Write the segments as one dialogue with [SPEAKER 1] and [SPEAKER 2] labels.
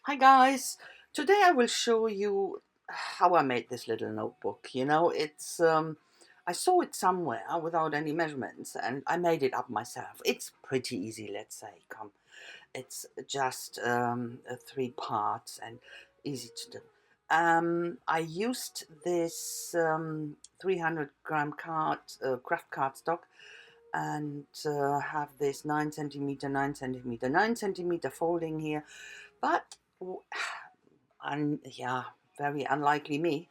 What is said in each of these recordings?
[SPEAKER 1] Hi guys, today I will show you how I made this little notebook. I saw it somewhere without any measurements and I made it up myself. It's pretty easy, let's say. Come, it's just 3 parts and easy to do. I used this 300-gram craft cardstock and have this 9 centimeter, 9 centimeter, 9 centimeter folding here, but yeah, very unlikely me.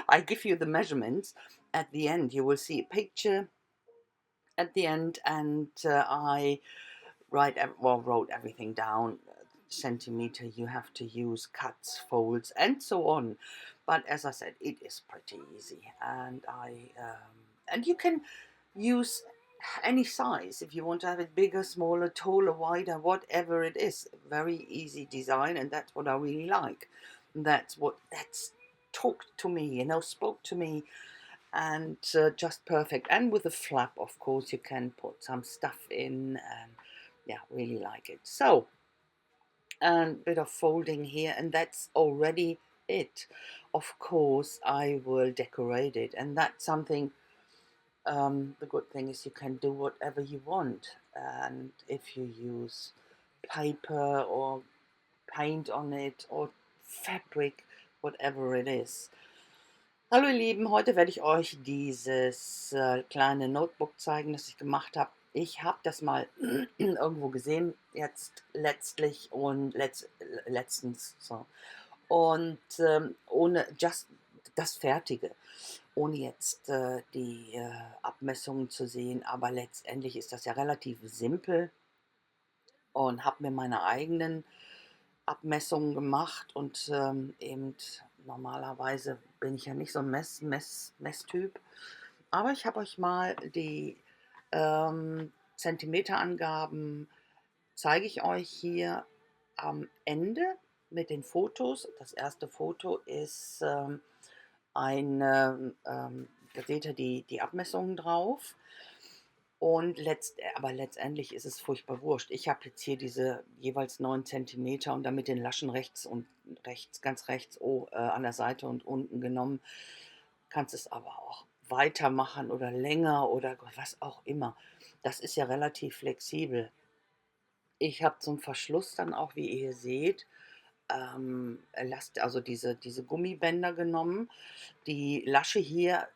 [SPEAKER 1] I give you the measurements at the end. You will see a picture at the end, and I wrote everything down. Centimeter you have to use, cuts, folds, and so on. But as I said, it is pretty easy, and you can use any size if you want to have it bigger, smaller, taller, wider, whatever it is. Very easy design, and that's what I really like. That's talked to me, spoke to me, and just perfect. And with a flap, of course, you can put some stuff in, and yeah, really like it. So, and bit of folding here, and that's already it. Of course, I will decorate it, and that's something. The good thing is you can do whatever you want, and if you use paper or paint on it or fabric, whatever it is. Hallo ihr Lieben, heute werde ich euch dieses kleine Notebook zeigen, das ich gemacht habe. Ich habe das mal irgendwo gesehen, jetzt letztlich und letztens so. Und ohne just das Fertige, ohne jetzt die Abmessungen zu sehen. Aber letztendlich ist das ja relativ simpel und habe mir meine eigenen Abmessungen gemacht und eben normalerweise bin ich ja nicht so ein Messtyp, aber ich habe euch mal die Zentimeterangaben, zeige ich euch hier am Ende mit den Fotos. Das erste Foto ist da seht ihr die Abmessungen drauf. Und aber letztendlich ist es furchtbar wurscht. Ich habe jetzt hier diese jeweils 9 Zentimeter und damit den Laschen rechts und rechts, ganz rechts an der Seite und unten genommen. Kannst es aber auch weitermachen oder länger oder was auch immer. Das ist ja relativ flexibel. Ich habe zum Verschluss dann auch, wie ihr hier seht, also diese Gummibänder genommen. Die Lasche hier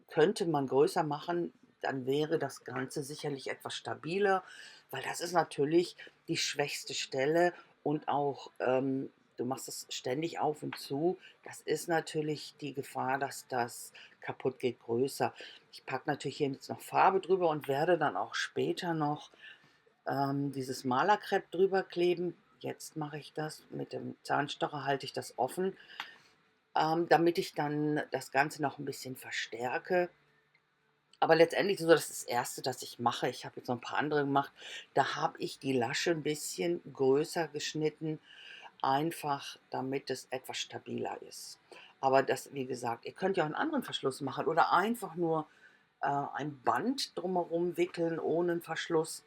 [SPEAKER 1] könnte man größer machen, dann wäre das Ganze sicherlich etwas stabiler, weil das ist natürlich die schwächste Stelle und auch du machst es ständig auf und zu. Das ist natürlich die Gefahr, dass das kaputt geht, größer. Ich packe natürlich hier jetzt noch Farbe drüber und werde dann auch später noch dieses Malerkrepp drüber kleben. Jetzt mache ich das mit dem Zahnstocher, halte ich das offen, damit ich dann das Ganze noch ein bisschen verstärke. Aber letztendlich so, das ist das Erste, das ich mache. Ich habe jetzt noch ein paar andere gemacht. Da habe ich die Lasche ein bisschen größer geschnitten, einfach damit es etwas stabiler ist. Aber das, wie gesagt, ihr könnt ja auch einen anderen Verschluss machen oder einfach nur ein Band drumherum wickeln ohne einen Verschluss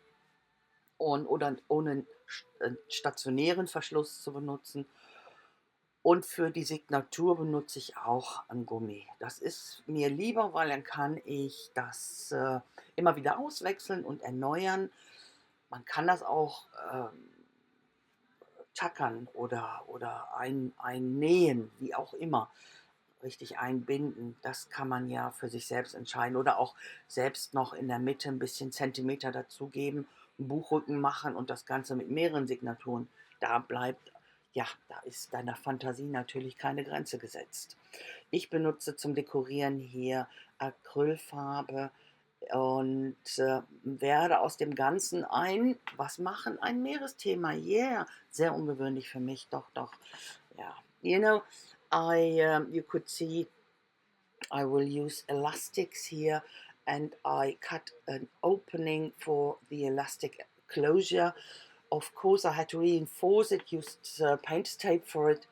[SPEAKER 1] oder ohne einen stationären Verschluss zu benutzen. Und für die Signatur benutze ich auch ein Gummi. Das ist mir lieber, weil dann kann ich das immer wieder auswechseln und erneuern. Man kann das auch tackern oder einnähen, wie auch immer, richtig einbinden. Das kann man ja für sich selbst entscheiden. Oder auch selbst noch in der Mitte ein bisschen Zentimeter dazugeben, einen Buchrücken machen und das Ganze mit mehreren Signaturen. Da ist deiner Fantasie natürlich keine Grenze gesetzt. Ich benutze zum Dekorieren hier Acrylfarbe und werde aus dem Ganzen was machen? Ein Meeresthema. Yeah, sehr ungewöhnlich für mich, doch, doch. Ja, you know, you could see I will use elastics here, and I cut an opening for the elastic closure. Of course, I had to reinforce it, used paint tape for it,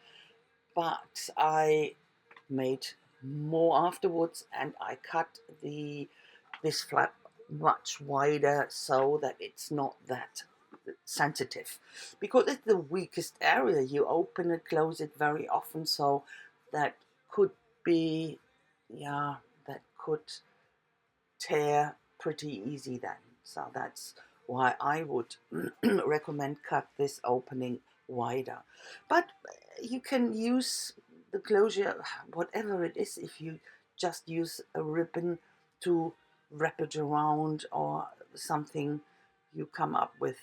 [SPEAKER 1] but I made more afterwards, and I cut this flap much wider so that it's not that sensitive, because it's the weakest area. You open it, close it very often, so that could be, yeah, that could tear pretty easy then. So that's why I would recommend cut this opening wider. But you can use the closure, whatever it is, if you just use a ribbon to wrap it around or something, you come up with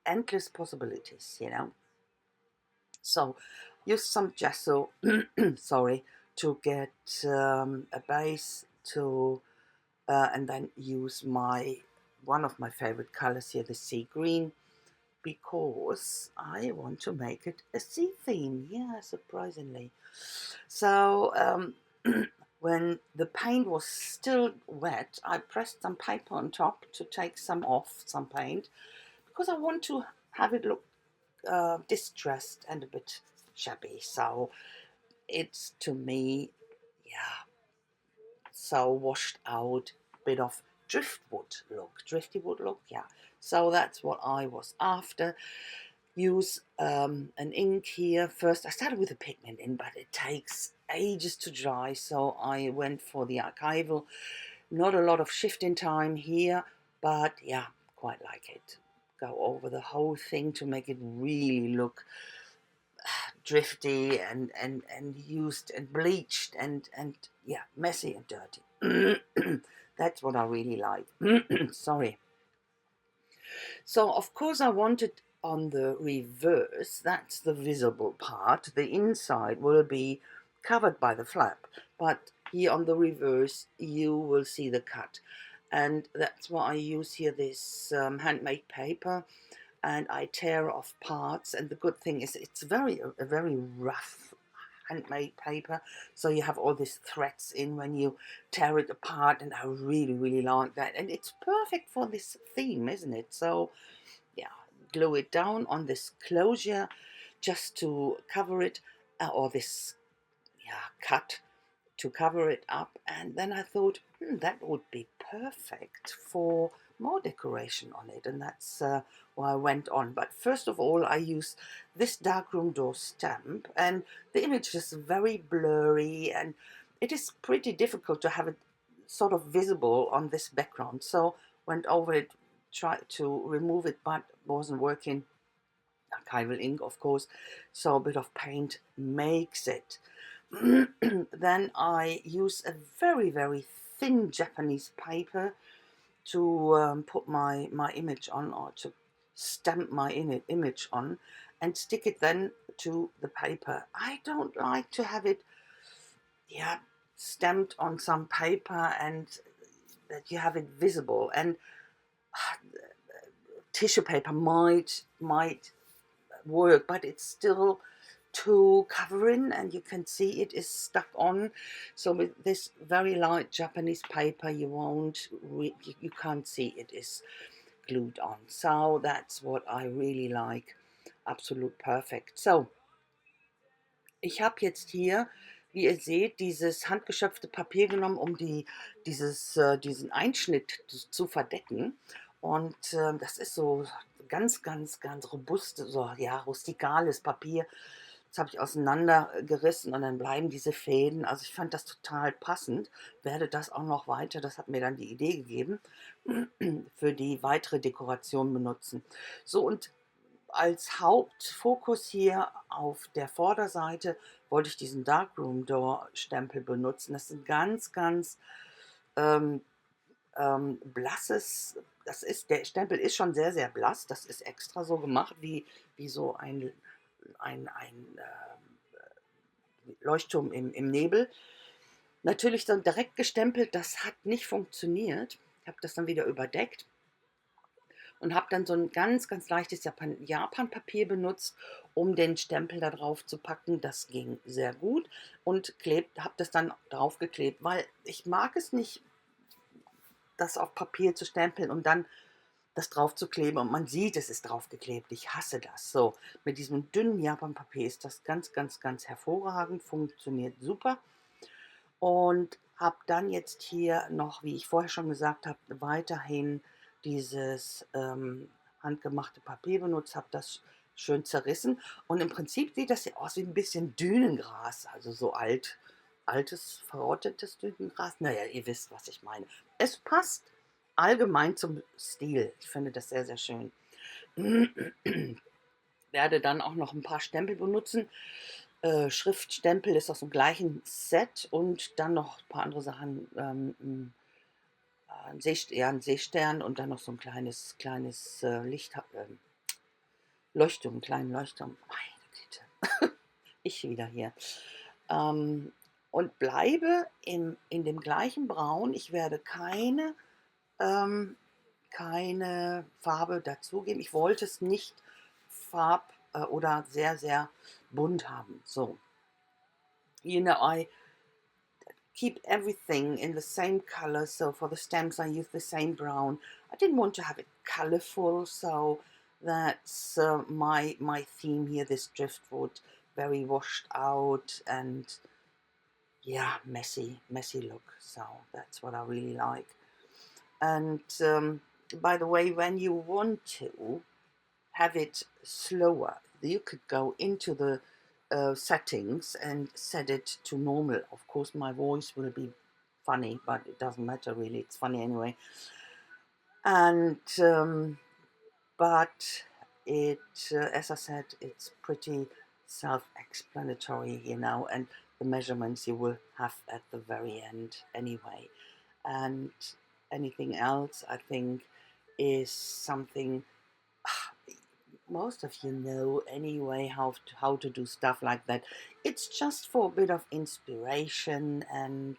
[SPEAKER 1] endless possibilities, you know. So use some gesso, sorry, to get a base to, and then use one of my favorite colors here, the sea green, because I want to make it a sea theme. Yeah, surprisingly. So when the paint was still wet, I pressed some paper on top to take some off, some paint, because I want to have it look distressed and a bit shabby. So it's, to me, yeah, so washed out, bit of drifty wood look, yeah. So that's what I was after. Use an ink here. First I started with a pigment in, but it takes ages to dry, so I went for the archival. Not a lot of shifting time here, but yeah, quite like it. Go over the whole thing to make it really look drifty and used and bleached and yeah, messy and dirty. That's what I really like. Sorry. So of course I wanted on the reverse, that's the visible part, the inside will be covered by the flap, but here on the reverse you will see the cut, and that's why I use here this handmade paper, and I tear off parts. And the good thing is it's a very rough handmade paper, so you have all these threads in when you tear it apart, and I really like that, and it's perfect for this theme, isn't it? So yeah, glue it down on this closure just to cover it, or this, yeah, cut to cover it up. And then I thought, that would be perfect for more decoration on it, and that's why I went on. But first of all, I used this darkroom door stamp, and the image is very blurry, and it is pretty difficult to have it sort of visible on this background. So went over it, tried to remove it, but wasn't working. Archival ink, of course, so a bit of paint makes it. Then I use a very thin Japanese paper to put my image on, or to stamp my image on, and stick it then to the paper. I don't like to have it, yeah, stamped on some paper and that you have it visible. And tissue paper might work, but it's still too covering, and you can see it is stuck on. So with this very light Japanese paper, you can't see it is glued on. So that's what I really like. Absolut perfekt. So, ich habe jetzt hier, wie ihr seht, dieses handgeschöpfte Papier genommen, um diesen Einschnitt zu verdecken. Und das ist so ganz robust, so, ja, rustikales Papier. Das habe ich auseinandergerissen, und dann bleiben diese Fäden. Also ich fand das total passend. Werde das auch noch weiter, das hat mir dann die Idee gegeben, für die weitere Dekoration benutzen. So, und als Hauptfokus hier auf der Vorderseite wollte ich diesen Darkroom Door Stempel benutzen. Das ist ein ganz ähm, blasses, der Stempel ist schon sehr blass. Das ist extra so gemacht, wie so ein Leuchtturm im Nebel. Natürlich dann direkt gestempelt, das hat nicht funktioniert. Ich habe das dann wieder überdeckt und habe dann so ein ganz leichtes Japan-Papier benutzt, um den Stempel da drauf zu packen. Das ging sehr gut, und habe das dann draufgeklebt, weil ich mag es nicht, das auf Papier zu stempeln und dann das drauf zu kleben, und man sieht, es ist draufgeklebt. Ich hasse das. So, mit diesem dünnen Japan-Papier ist das ganz hervorragend, funktioniert super. Und habe dann jetzt hier noch, wie ich vorher schon gesagt habe, weiterhin dieses handgemachte Papier benutzt, habe das schön zerrissen. Und im Prinzip sieht das ja aus wie ein bisschen Dünengras, also so altes, verrottetes Dünengras. Naja, ihr wisst, was ich meine. Es passt allgemein zum Stil. Ich finde das sehr, sehr schön. Werde dann auch noch ein paar Stempel benutzen. Schriftstempel ist aus dem gleichen Set und dann noch ein paar andere Sachen. Ein Seestern und dann noch so ein kleines Licht, Leuchtturm, einen kleinen Leuchtturm. Meine Güte, ich wieder hier. Ähm, und bleibe in dem gleichen Braun. Ich werde keine Farbe dazugeben. Ich wollte es nicht oder sehr, sehr bunt haben. So, I keep everything in the same color. So for the stems, I use the same brown. I didn't want to have it colorful, so that's my theme here. This driftwood, very washed out and yeah, messy look. So that's what I really like. And by the way, when you want to have it slower, you could go into the settings and set it to normal. Of course, my voice will be funny, but it doesn't matter really. It's funny anyway. And but it, as I said, it's pretty self-explanatory, and the measurements you will have at the very end anyway. And anything else, I think, is something most of you know anyway how to do stuff like that. It's just for a bit of inspiration and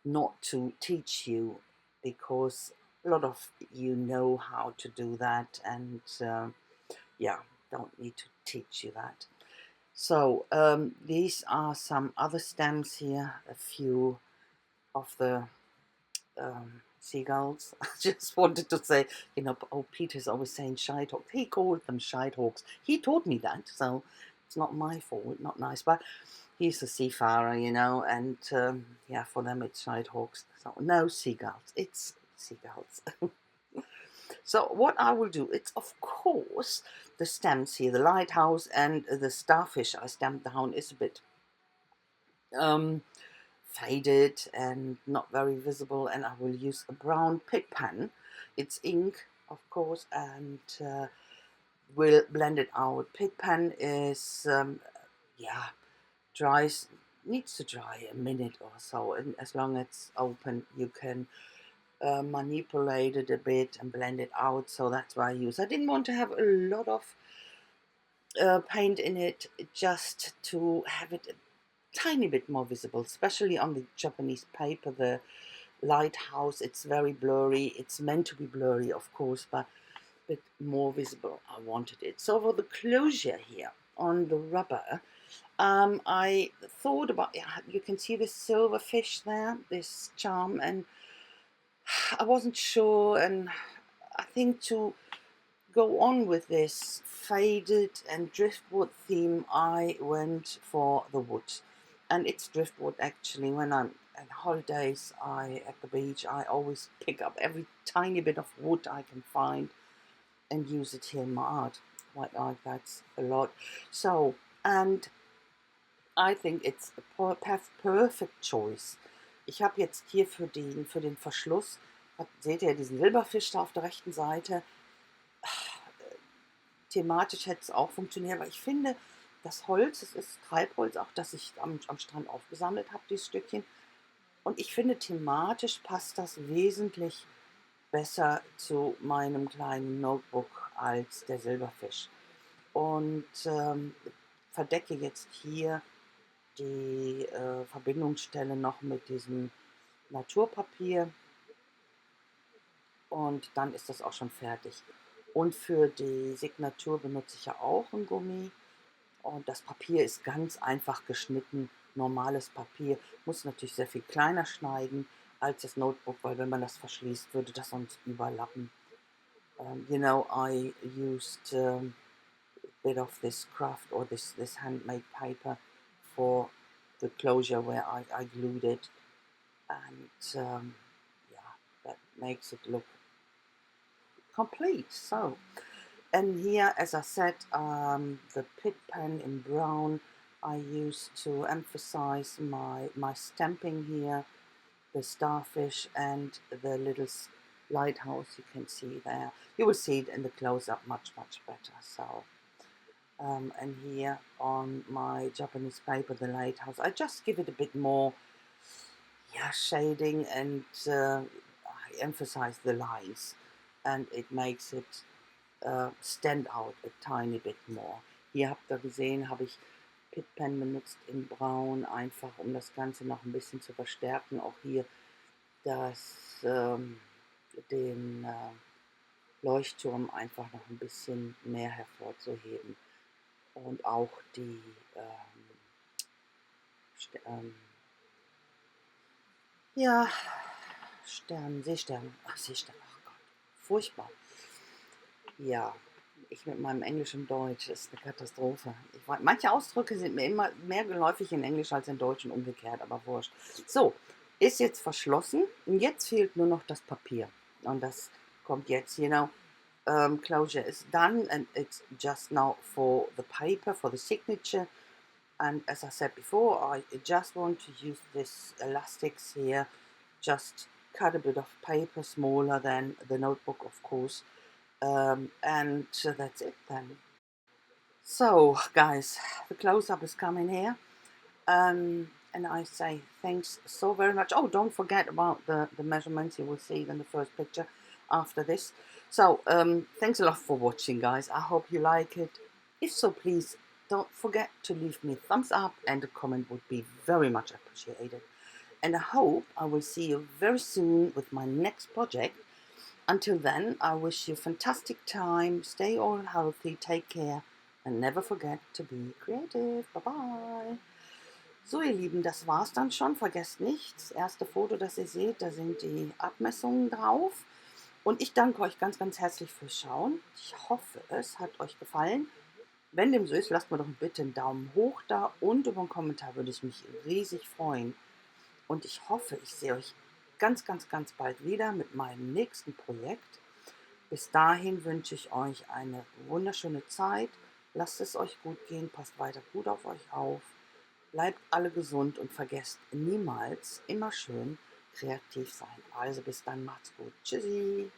[SPEAKER 1] not to teach you, because a lot of you know how to do that, and yeah, don't need to teach you that. So these are some other stamps here, a few of the seagulls. I just wanted to say, Peter's always saying shitehawks. He called them shitehawks. He taught me that, so it's not my fault, not nice. But he's a seafarer, and yeah, for them it's shitehawks. So no seagulls, it's seagulls. So what I will do, it's of course the stamps here, the lighthouse and the starfish I stamped down is a bit faded and not very visible, and I will use a brown Pitt pen. It's ink, of course, and we'll blend it out. Pitt pen is yeah, needs to dry a minute or so, and as long as it's open you can manipulate it a bit and blend it out. So that's why I didn't want to have a lot of paint in it, just to have it a tiny bit more visible, especially on the Japanese paper. The lighthouse, it's very blurry. It's meant to be blurry, of course, but a bit more visible. I wanted it. So for the closure here on the rubber, I thought about, you can see this silverfish there, this charm, and I wasn't sure, and I think to go on with this faded and driftwood theme, I went for the wood. And it's driftwood actually. When I'm on holidays, at the beach, I always pick up every tiny bit of wood I can find and use it here in my art. Quite like that a lot. So, and I think it's a perfect choice. Ich habe jetzt hier für den Verschluss, seht ihr diesen Silberfisch da auf der rechten Seite. Thematisch hätte es auch funktioniert, aber ich finde, das Holz, es ist Treibholz, auch das ich am Strand aufgesammelt habe, dieses Stückchen. Und ich finde, thematisch passt das wesentlich besser zu meinem kleinen Notebook als der Silberfisch. Und verdecke jetzt hier die Verbindungsstelle noch mit diesem Naturpapier. Und dann ist das auch schon fertig. Und für die Signatur benutze ich ja auch ein Gummi. Und das Papier ist ganz einfach geschnitten, normales Papier. Muss natürlich sehr viel kleiner schneiden als das Notebook, weil wenn man das verschließt, würde das sonst überlappen. I used a bit of this craft or this handmade paper for the closure where I glued it. And yeah, that makes it look complete. So, and here, as I said, the Pitt pen in brown I use to emphasize my stamping here, the starfish and the little lighthouse you can see there. You will see it in the close-up much better. So, and here on my Japanese paper, the lighthouse, I just give it a bit more, yeah, shading, and I emphasize the lines, and it makes it stand out a tiny bit more. Hier habt ihr gesehen, habe ich Pitt Pen benutzt in Braun, einfach um das Ganze noch ein bisschen zu verstärken. Auch hier den Leuchtturm einfach noch ein bisschen mehr hervorzuheben. Und auch die ja, Seesterne, ach Seesterne, ach Gott, furchtbar. Ja, ich mit meinem Englisch und Deutsch, ist eine Katastrophe. Manche Ausdrücke sind mir immer mehr geläufig in Englisch als in Deutsch und umgekehrt, aber wurscht. So, ist jetzt verschlossen und jetzt fehlt nur noch das Papier. Und das kommt jetzt, closure is done and it's just now for the paper, for the signature. And as I said before, I just want to use this elastics here, just cut a bit of paper smaller than the notebook, of course. And that's it then. So guys, the close-up is coming here, and I say thanks so very much. Oh, don't forget about the measurements. You will see it in the first picture after this. So thanks a lot for watching, guys. I hope you like it. If so, please don't forget to leave me a thumbs up, and a comment would be very much appreciated. And I hope I will see you very soon with my next project. Until then, I wish you a fantastic time. Stay all healthy, take care, and never forget to be creative. Bye bye. So, ihr Lieben, das war's dann schon. Vergesst nicht, das erste Foto, das ihr seht, da sind die Abmessungen drauf. Und ich danke euch ganz herzlich fürs Schauen. Ich hoffe, es hat euch gefallen. Wenn dem so ist, lasst mir doch bitte einen Daumen hoch da, und über einen Kommentar würde ich mich riesig freuen. Und ich hoffe, ich sehe euch ganz bald wieder mit meinem nächsten Projekt. Bis dahin wünsche ich euch eine wunderschöne Zeit. Lasst es euch gut gehen, passt weiter gut auf euch auf. Bleibt alle gesund und vergesst niemals, immer schön kreativ sein. Also bis dann, macht's gut. Tschüssi.